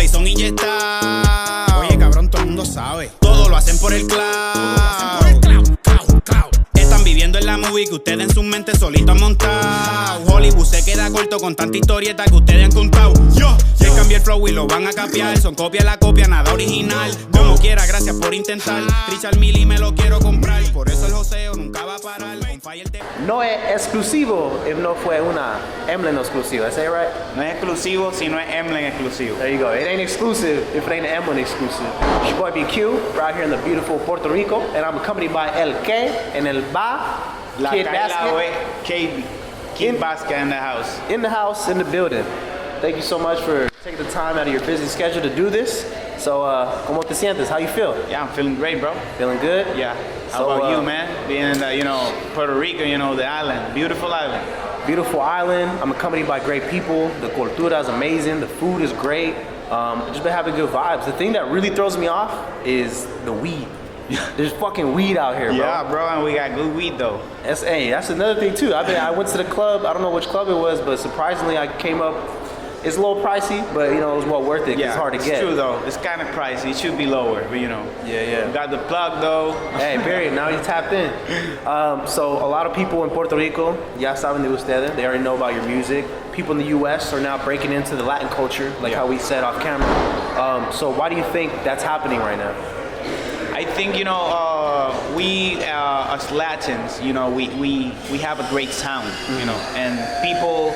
y son inyectados. Oye, cabrón, todo el mundo sabe. Todo lo hacen por el cloud. Están viviendo en la movie que ustedes en su mente solito han montado. Hollywood se queda corto con tanta historieta que ustedes han contado. Yo, se cambia el flow y lo van a capiar. Son copia la copia, nada original. Como quiera, gracias por intentar. Richard Mille me lo quiero comprar. Por eso el joseo nunca va a parar. No es exclusivo if no fue una Emblem exclusiva. Is that right? No es exclusivo si no es Emblem exclusivo. There you go. It ain't exclusive if it ain't an Emblem exclusive. It's your boy BQ. We're out here in the beautiful Puerto Rico, and I'm accompanied by El K and El Ba. La Kid Baskiat. Baskiat. Kid Baskiat in the house. In the house, in the building. Thank you so much for taking the time out of your busy schedule to do this. So, ¿cómo te sientes? How you feel? Yeah, I'm feeling great, bro. Feeling good? Yeah. How about you, man? Being in, Puerto Rico, the island, beautiful island. Beautiful island. I'm accompanied by great people. The cultura is amazing. The food is great. Just been having good vibes. The thing that really throws me off is the weed. There's fucking weed out here, bro. Yeah, bro, and we got good weed though. That's another thing too. I went to the club. I don't know which club it was, but surprisingly, I came up. It's a little pricey, but it was well worth it. Yeah, it's hard to get. It's true though. It's kind of pricey. It should be lower, but Yeah. We got the plug though. Hey, period. Now you tapped in. So a lot of people in Puerto Rico, ya saben de ustedes. They already know about your music. People in the U.S. are now breaking into the Latin culture, like how we said off camera. So why do you think that's happening right now? I think we as Latins, we have a great sound, and people.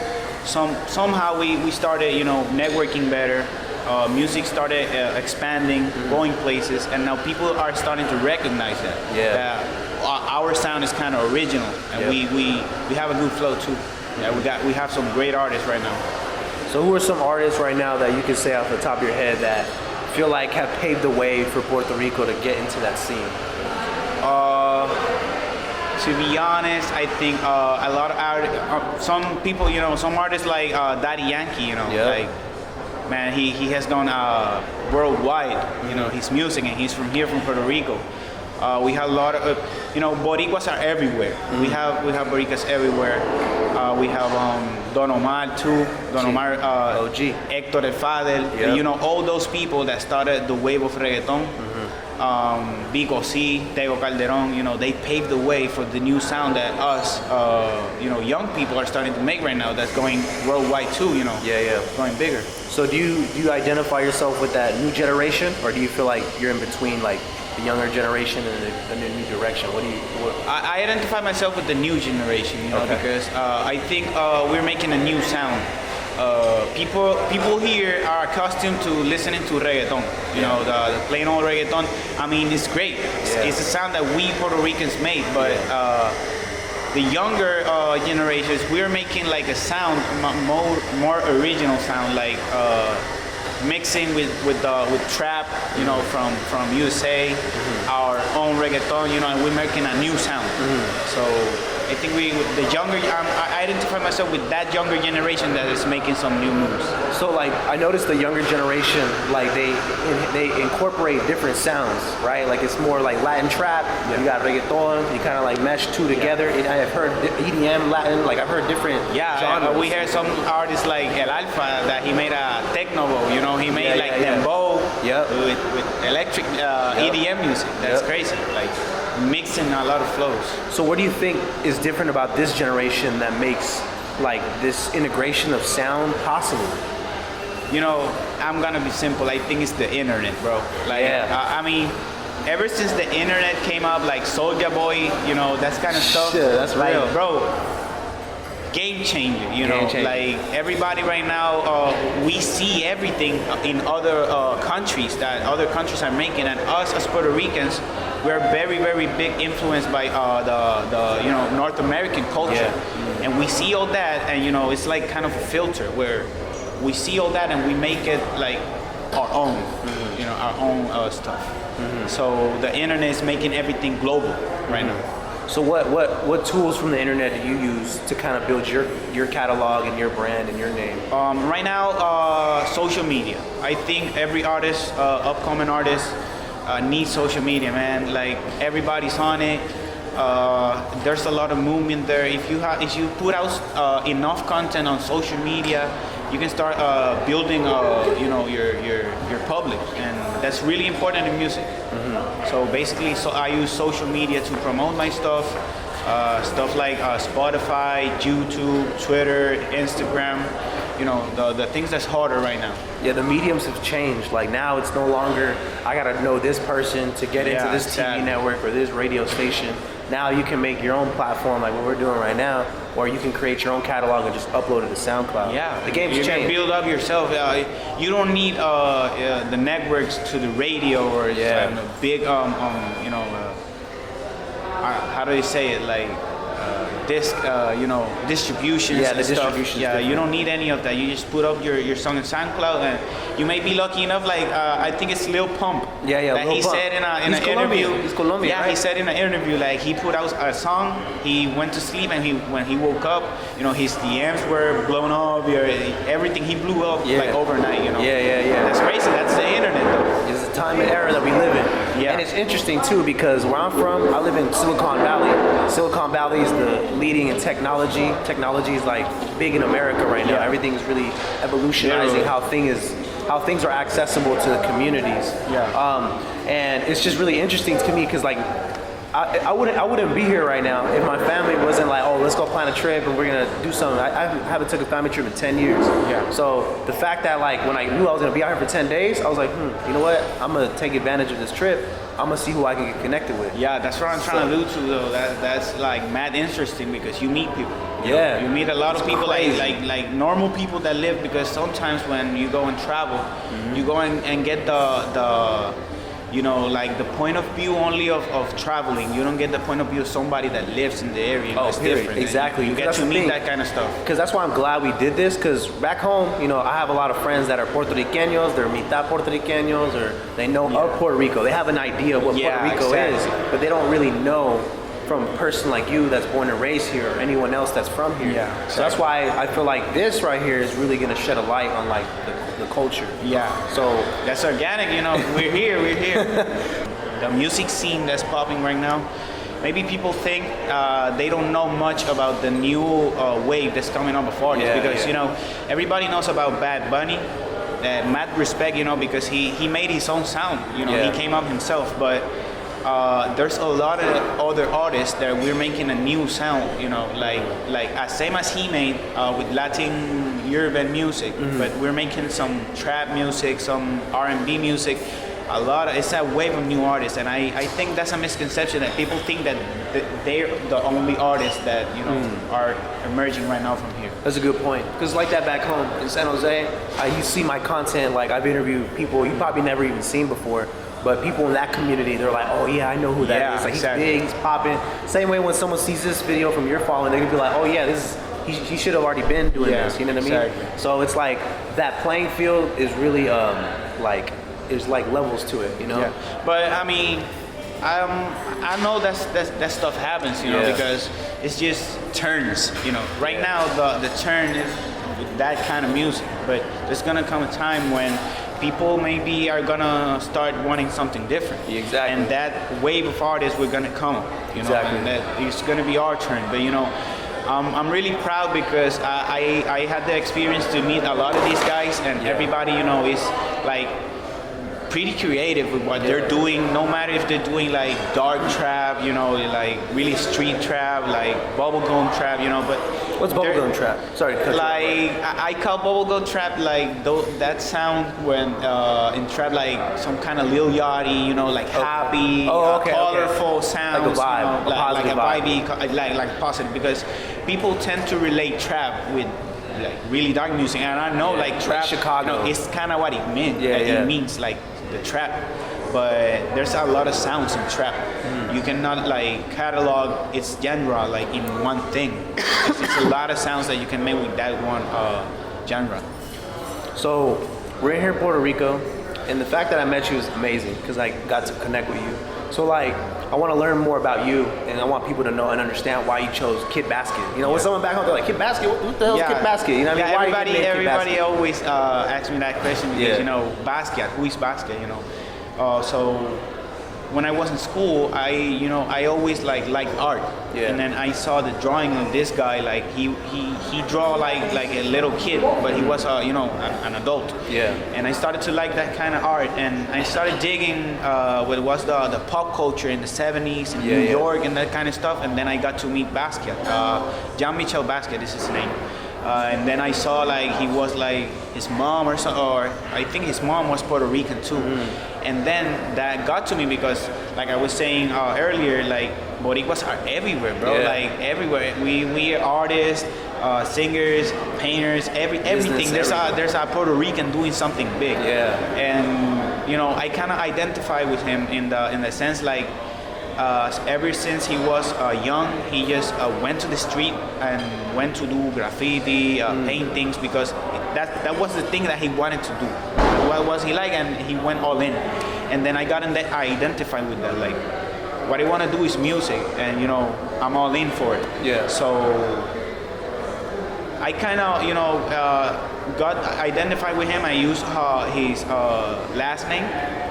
Somehow we started, networking better. Music started expanding, going places, and now people are starting to recognize that. Yeah. That our sound is kind of original, and we have a good flow too. Yeah, we have some great artists right now. So who are some artists right now that you can say off the top of your head that feel like have paved the way for Puerto Rico to get into that scene? To be honest, I think a lot of some people, some artists like Daddy Yankee, like, man, he has gone worldwide, his music, and he's from Puerto Rico. We have a lot of, Boricuas are everywhere. Mm-hmm. We have Boricuas everywhere. We have Don Omar too, Omar, OG. Héctor El Fadel, all those people that started the wave of reggaeton. Vico C, Tego Calderon, they paved the way for the new sound that us, young people are starting to make right now. That's going worldwide too, going bigger. So do you identify yourself with that new generation, or do you feel like you're in between like the younger generation and the new direction? I identify myself with the new generation, because I think we're making a new sound. People here are accustomed to listening to reggaeton, the plain old reggaeton. I mean, it's great. It's a sound that we Puerto Ricans made, but the younger generations, we're making like a sound, more original sound, like mixing with trap, from USA, our own reggaeton, and we're making a new sound. So I think I identify myself with that younger generation that is making some new moves. So like, I noticed the younger generation, like they incorporate different sounds, right? Like it's more like Latin trap, you got reggaeton, you kind of like mesh two together. And I've heard EDM, Latin, like I've heard different genres. We heard some artists like El Alfa that he made a techno, he made dembow with electric EDM music. That's crazy, like mixing a lot of flows. So what do you think is different about this generation that makes like this integration of sound possible? I'm gonna be simple. I think it's the internet, bro. Like, I mean, ever since the internet came up, like Soulja Boy, that kind of stuff. Shit, that's like, real, bro. Game changer, like everybody right now, we see everything in other countries that other countries are making, and us as Puerto Ricans, we're very, very big influenced by the North American culture, and we see all that, and it's like kind of a filter where we see all that and we make it like our own, our own stuff. So the internet is making everything global right now. So what tools from the internet do you use to kind of build your catalog and your brand and your name? Right now, social media. I think every artist, upcoming artist, needs social media, man. Like everybody's on it. There's a lot of movement there. If you put out enough content on social media, you can start building, your public, and that's really important in music. So basically, I use social media to promote my stuff. Stuff like Spotify, YouTube, Twitter, Instagram, the things that's harder right now. Yeah, the mediums have changed. Like now it's no longer, I gotta know this person to get into this TV network or this radio station. Now you can make your own platform like what we're doing right now, or you can create your own catalog and just upload it to SoundCloud. Yeah, the game's changed. You can build up yourself. You don't need the networks to the radio or big, how do they say it, like disc, distributions. Yeah, the stuff. distribution. Yeah, you don't need any of that. You just put up your song in SoundCloud, and you may be lucky enough. Like I think it's Lil Pump. Yeah, that Lil he Pump. said in an interview. He's Colombian. Yeah, right? he said in an interview like he put out a song. He went to sleep, and when he woke up, his DMs were blown up. Everything he blew up like overnight. Yeah. That's crazy. That's the internet, though. It's the time and era that we live in. Yeah. And it's interesting too because where I'm from, I live in Silicon Valley. Silicon Valley is the leading in technology. Technology is like big in America right now. Yeah. Everything is really evolutionizing how things are accessible to the communities. Yeah. And it's just really interesting to me because like I wouldn't be here right now if my family wasn't like, oh, let's go plan a trip and we're gonna do something. I haven't took a family trip in 10 years. Yeah. So the fact that like when I knew I was gonna be out here for 10 days, I was like, you know what? I'm gonna take advantage of this trip. I'm gonna see who I can get connected with. Yeah, that's what I'm trying to allude to though. That's like mad interesting because you meet people. Yeah. You meet a lot of people like normal people that live, because sometimes when you go and travel, you go and get the like the point of view only of traveling. You don't get the point of view of somebody that lives in the area. It's different. Exactly. You get to meet that kind of stuff. Because that's why I'm glad we did this, because back home, I have a lot of friends that are Puerto Ricanos, they're mitad Puerto Ricanos, or they know of Puerto Rico. They have an idea of what Puerto Rico is, but they don't really know from a person like you that's born and raised here, or anyone else that's from here. Yeah, exactly. So that's why I feel like this right here is really going to shed a light on like the culture. Yeah. So that's organic, we're here. The music scene that's popping right now, maybe people think they don't know much about the new wave that's coming up before this, because everybody knows about Bad Bunny. Mad respect, because he made his own sound. He came up himself, but there's a lot of other artists that we're making a new sound, like same as he made with Latin urban music, but we're making some trap music, some R&B music. It's a wave of new artists, and I think that's a misconception that people think that they're the only artists that are emerging right now from here. That's a good point, because like that back home in San Jose, you see my content, like I've interviewed people you probably never even seen before. But people in that community, they're like, oh yeah, I know who that is. Like exactly. He's big, he's popping. Same way when someone sees this video from your following, they can be like, oh yeah, he should have already been doing this. You know what I mean? Exactly. So it's like that playing field is really there's like levels to it, Yeah. But I mean, I know that stuff happens, because it's just turns. Right now the turn is with that kind of music, but there's gonna come a time when people maybe are gonna start wanting something different. Exactly. And that wave of artists we're gonna come, exactly. And that it's gonna be our turn. But I'm really proud because I had the experience to meet a lot of these guys, and everybody is like pretty creative with what they're doing, no matter if they're doing like dark trap, like really street trap, like bubblegum trap, but what's bubblegum trap? Sorry, like I call bubblegum trap like that sound when in trap like some kind of Lil Yachty, like happy, colorful sounds, like a vibe, like positive, because people tend to relate trap with like really dark music, and I know like trap, like Chicago, it's kind of what it meant. It means like the trap, but there's a lot of sounds in trap. You cannot like catalog its genre like in one thing. It's a lot of sounds that you can make with that one genre. So we're in here in Puerto Rico, and the fact that I met you is amazing because I got to connect with you. So like, I want to learn more about you, and I want people to know and understand why you chose Kid Baskiat. When someone back home, they're like, Kid Baskiat? What the hell is Kid Baskiat? I mean? Why everybody always asks me that question because, Baskiat, who is Baskiat, So when I was in school, I always liked art. Yeah. And then I saw the drawing of this guy, like he draw like a little kid, but he was an adult. Yeah. And I started to like that kind of art, and I started digging what was the pop culture in the 70s in New York and that kind of stuff. And then I got to meet Baskiat, Jean-Michel Baskiat is his name. And then I saw like he was like his mom or I think his mom was Puerto Rican too. And then that got to me because, like I was saying earlier, like Boricuas are everywhere, bro. Like everywhere. We are artists, singers, painters, everything. There's a Puerto Rican doing something big. Yeah. And I kind of identify with him in the sense like. Ever since he was young, he just went to the street and went to do graffiti, paintings, because that was the thing that he wanted to do. What was he like? And he went all in. And then I identified with that. Like, what I want to do is music, and I'm all in for it. Yeah. So I kind of got identified with him. I used his last name,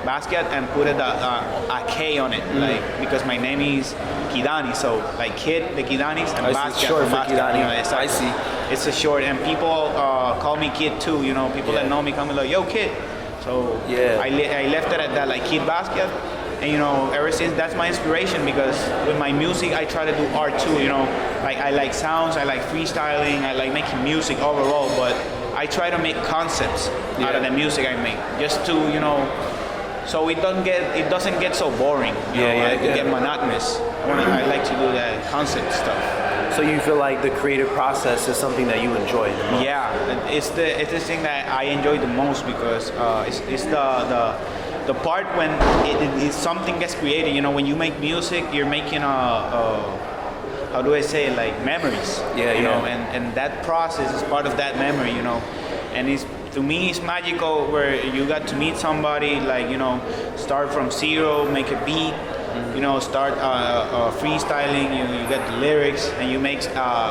Baskiat, and put a K on it, like because my name is Kidani, so like Kid, the Kidanis, and Baskiat short for for Baskiat. Kidani. I see. It's a short, and people call me Kid too. People that know me call me like, "Yo, Kid." So I left it at that, like Kid Baskiat. And ever since, that's my inspiration, because with my music I try to do art too. Like I like sounds, I like freestyling, I like making music overall, but I try to make concepts out of the music I make, just to so it doesn't get so boring. It get monotonous. I like to do that concept stuff. So you feel like the creative process is something that you enjoy the most? Yeah, it's the thing that I enjoy the most, because it's the part when something gets created. When you make music, you're making how do I say it, like memories. And that process is part of that memory. And to me it's magical, where you got to meet somebody, like start from zero, make a beat, start freestyling, you get the lyrics, and you make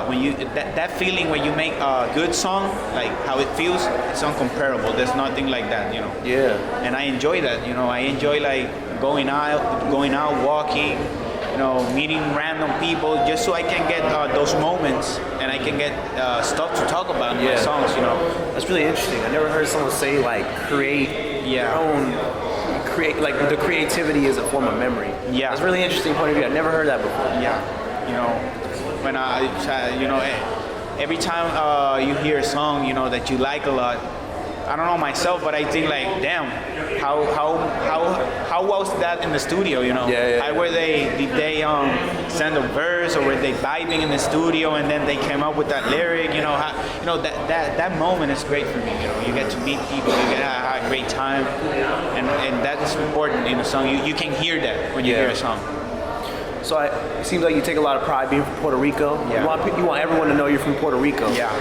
when you that feeling when you make a good song, like how it feels, it's incomparable. There's nothing like that. And I enjoy that. I enjoy like going out walking, meeting random people, just so I can get those moments, and I can get stuff to talk about in my songs. That's really interesting. I never heard someone say like create your own. Create, like the creativity is a form of memory. Yeah, that's a really interesting point of view. I never heard that before. Yeah, when every time you hear a song that you like a lot, I don't know myself, but I think like, damn, how was that in the studio? How were did they send a verse, or were they vibing in the studio and then they came up with that lyric? That moment is great for me. You get to meet people, you get to have a great time, and that is important in a song. You can hear that when you hear a song. So it seems like you take a lot of pride being from Puerto Rico. Yeah. You want everyone to know you're from Puerto Rico. Yeah.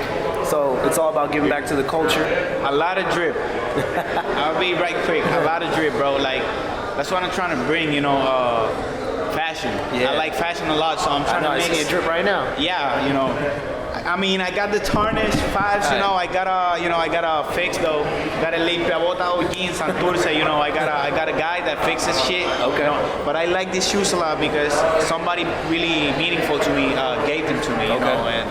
So it's all about giving back to the culture. A lot of drip. I'll be right quick. A lot of drip, bro. Like, that's what I'm trying to bring. Fashion. Yeah. I like fashion a lot, so I'm trying to I mix. see a drip right now. Yeah, I mean, I got the tarnished fives, I gotta fix though. Gotta limpia bota jeans Santurce, I got a guy that fixes shit. Okay. But I like these shoes a lot because somebody really meaningful to me gave them to me,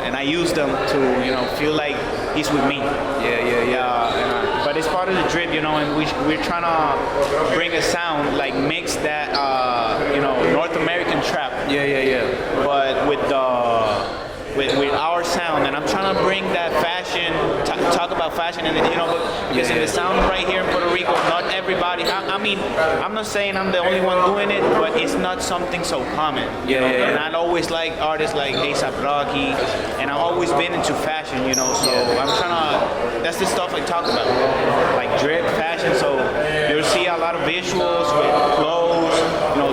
and I use them to feel like he's with me. Yeah. But it's part of the drip, and we're trying to bring a sound like mix that North American trap. Yeah. But with with our sound, and I'm trying to bring that fashion, talk about fashion, and because in the sound right here in Puerto Rico, not everybody. I mean, I'm not saying I'm the only one doing it, but it's not something so common. And I always like artists like A$AP Rocky, and I've always been into fashion, so I'm trying to. That's the stuff I talk about, like drip, fashion. So you'll see a lot of visuals with clothes,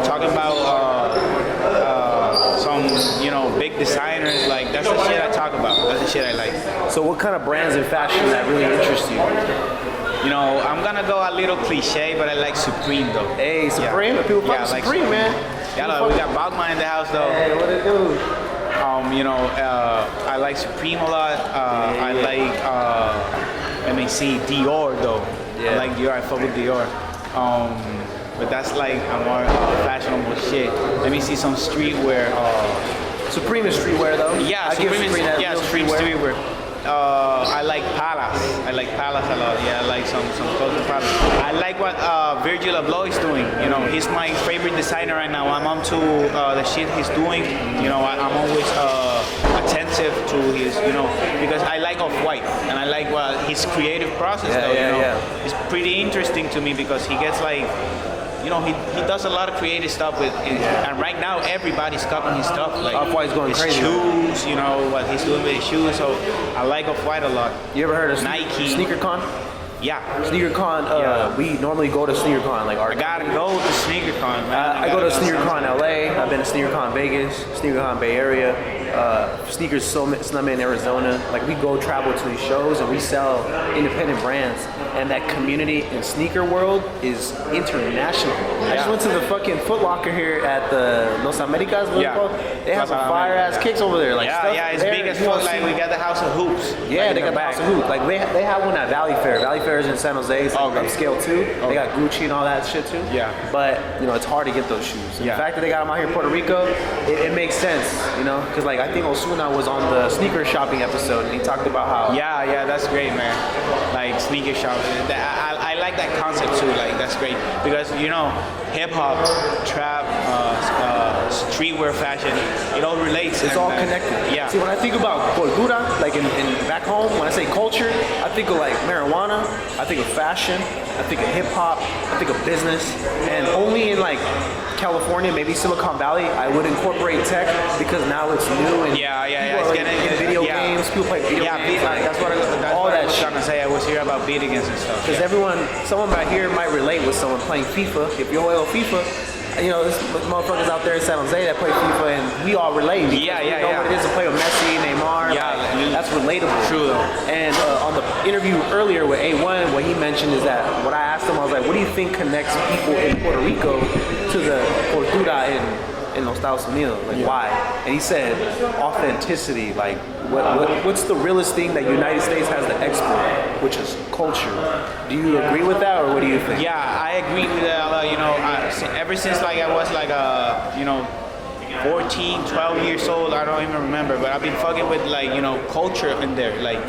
talking about some big designers. Like, that's the shit I talk about. That's the shit I like. So what kind of brands in fashion that really interest you? I'm gonna go a little cliche, but I like Supreme though. Hey, Supreme? Yeah. People fuck like Supreme, man. Yeah, we got Bogman in the house though. Hey, what it do? I like Supreme a lot. I like, let me see, Dior though. I like Dior. I fuck with Dior. but that's like a more fashionable shit. Let me see some streetwear. Supreme is streetwear though. Yeah, I give Supreme is real Supreme streetwear. I like Palas. I like Palas a lot. Yeah, I like some clothes to Palas. I like what Virgil Abloh is doing. You know, he's my favorite designer right now. I'm onto the shit he's doing. You know, I'm always attentive to his, you know, because I like Off-White and I like his creative process. It's pretty interesting to me because he gets like, you know, he does a lot of creative stuff with, and right now everybody's copying his stuff. Like Off-White's going his crazy. shoes, you know, what he's doing with his shoes. So I like Off-White a lot. You ever heard of Nike? SneakerCon? Yeah. SneakerCon, we normally go to SneakerCon. Like I gotta go to SneakerCon, man. I go to SneakerCon LA. I've been to SneakerCon Vegas, SneakerCon Bay Area, Sneakers Summit in Arizona. Like we go travel to these shows and we sell independent brands. And that community in sneaker world is international. I just went to the fucking Foot Locker here at the Los Americas. What Yeah. it called? They have some fire ass kicks over there. Like stuff it's there, big as you fuck. wanna Like see- we got the House of Hoops. Yeah, like, they in got the back. House of Hoops. Like they have one at Valley Fair. Valley Fair is in San Jose. It's like upscale too. They got Gucci and all that shit too. Yeah. But you know it's hard to get those shoes. And Yeah. the fact that they got them out here in Puerto Rico, it makes sense. You know, because like I think Osuna was on the sneaker shopping episode and he talked about how. Yeah, that's great, man. Like sneaker shopping. I like that concept too. Like that's great because you know, hip hop, trap, streetwear fashion, it all relates. It's all connected. Yeah. See, when I think about cultura, like in back home, when I say culture, I think of like marijuana, I think of fashion, I think of hip hop, I think of business, and only in like California, maybe Silicon Valley, I would incorporate tech because now it's new and Yeah. people are, It's like, getting in video yeah. games, people play video Yeah, games. like, that's what all I that was shit. trying to say. I was here about beat against and stuff. Because someone right here might relate with someone playing FIFA. If you're oil FIFA, you know, there's motherfuckers out there in San Jose that play FIFA, and we all relate. because we know what it is to play with Messi, Neymar. Yeah, like, that's relatable. True though. And on the interview earlier with A1, what he mentioned is that what I asked him, I was like, what do you think connects people in Puerto Rico to the cultura in los Estados Unidos? Like, why? And he said, authenticity. Like, what's the realest thing that United States has to export, which is culture. Do you agree with that, or what do you think? Yeah, I agree with that. You know, ever since like I was like you know, 14, 12 years old, I don't even remember, but I've been fucking with like, you know, culture in there. Like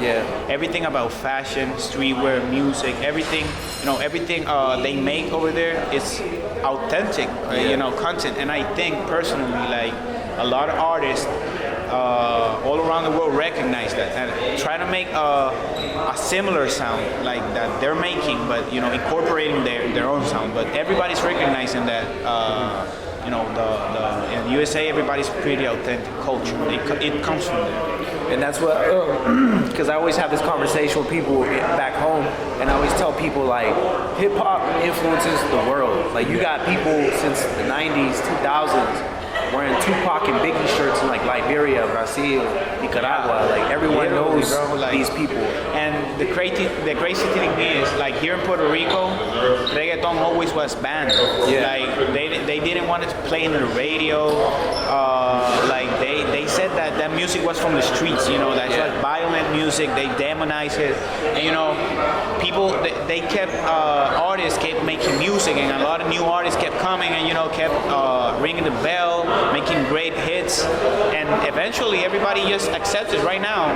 everything about fashion, streetwear, music, everything, you know, everything they make over there is authentic, you know, content. And I think personally, like a lot of artists all around the world recognize that and try to make a similar sound like that they're making, but you know, incorporating their own sound. But everybody's recognizing that you know, in the USA, everybody's pretty authentic culture. It comes from there. And that's what, because I always have this conversation with people back home, and I always tell people like, hip hop influences the world. Like you got people since the 90s, 2000s, wearing Tupac and Biggie shirts in like Liberia, Brazil, Nicaragua. Like everyone knows these people. And the crazy thing is, like here in Puerto Rico, reggaeton always was banned. Like they didn't want it to play in the radio. Like they said that music was from the streets. You know, that's like violent music. They demonize it. And you know, people they kept artists kept making music, and a lot of new artists kept coming, and you know, kept ringing the bell, making great hits, and eventually everybody just accepts it. Right now,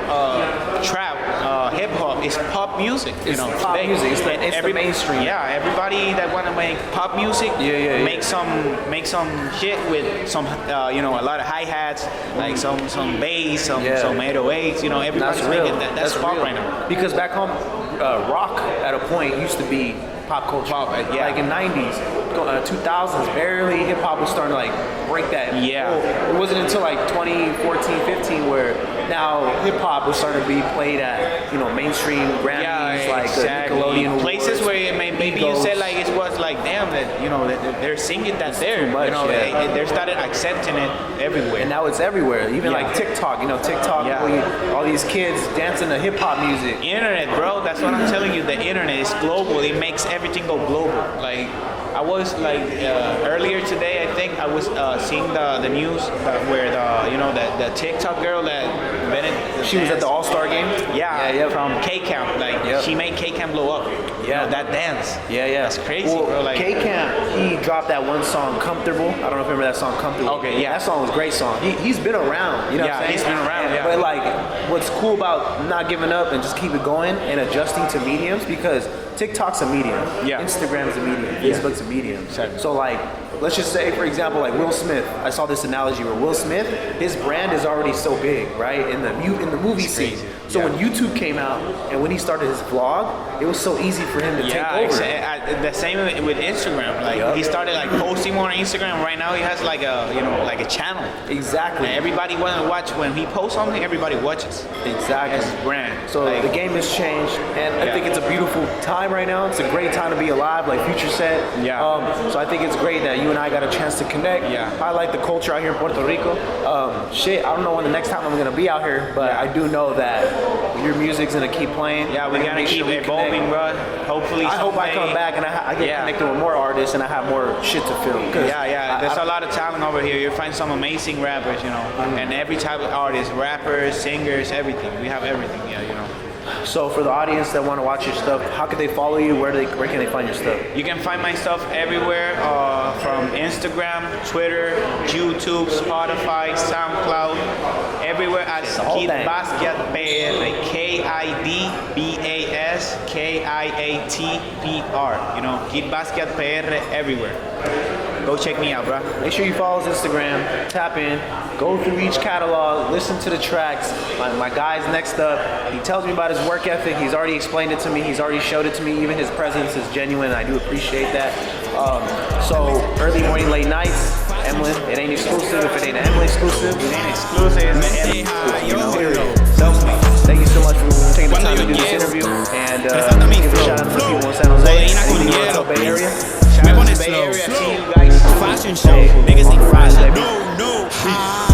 trap, hip hop is pop music. It's pop music. It's the mainstream. Yeah, everybody that want to make pop music, make some shit with some, you know, a lot of hi hats, like some bass, some 808s. You know, everybody's making that. That's pop real. right now. Because back home, rock at a point used to be pop culture. Like in 90s, 2000s, barely hip hop was starting to like break that. It wasn't until like 2014, 15 where now hip hop was starting to be played at, you know, mainstream Grammys, like Nickelodeon places awards, where maybe you said like it was like, damn, that you know that they're singing that there. much, you know, they started accepting it everywhere. and now it's everywhere. Even like TikTok, you know, all these kids dancing to hip hop music. Internet, bro. That's what I'm telling you. The internet is global. It makes everything go global. Like I was like earlier today, I think I was seeing the news where the TikTok girl that invented. She was at the All-Star game. From KK K-Camp. Like she made K-Camp blow up. You know, that dance. Yeah. That's crazy, well, bro. Like K-Camp, he dropped that one song, Comfortable. I don't know if you remember that song, Comfortable. Okay, yeah. That song was a great song. He's been around, you know what I'm saying? He's been around, yeah. But like, what's cool about not giving up and just keep it going and adjusting to mediums, because TikTok's a medium, Instagram's a medium, Facebook's a medium. Exactly. So like, let's just say, for example, like Will Smith. I saw this analogy where Will Smith, his brand is already so big, right, in the movie scene. So when YouTube came out and when he started his vlog, it was so easy for him to take over. The same with Instagram. Like he started like posting more on Instagram. Right now he has like a channel. Exactly. And everybody wants to watch when he posts something. Everybody watches. Exactly. That's his brand. So like, the game has changed, and I think it's a beautiful time right now. It's a great time to be alive, like Future said. So I think it's great that you and I got a chance to connect. I like the culture out here in Puerto Rico. I don't know when the next time I'm gonna be out here, but I do know that your music's gonna keep playing. Yeah, we gotta keep evolving, bro. Hopefully, I hope I come back and I get connected with more artists and I have more shit to film. There's a lot of talent over here. You'll find some amazing rappers, you know, and every type of artist, rappers, singers, everything. We have everything, you know. So for the audience that want to watch your stuff, how can they follow you? Where can they find your stuff? You can find my stuff everywhere, from Instagram, Twitter, YouTube, Spotify, SoundCloud, everywhere at Kid Baskiat PR, KIDBASKIATPR. You know, Kid Baskiat PR everywhere. Go check me out, bro. Make sure you follow his Instagram, tap in, go through each catalog, listen to the tracks. My guy's next up. He tells me about his work ethic. He's already explained it to me. He's already showed it to me. Even his presence is genuine, and I do appreciate that. So early morning, late nights, Emlyn. It ain't exclusive if it ain't an Emlyn exclusive. It ain't exclusive. Mente high, yo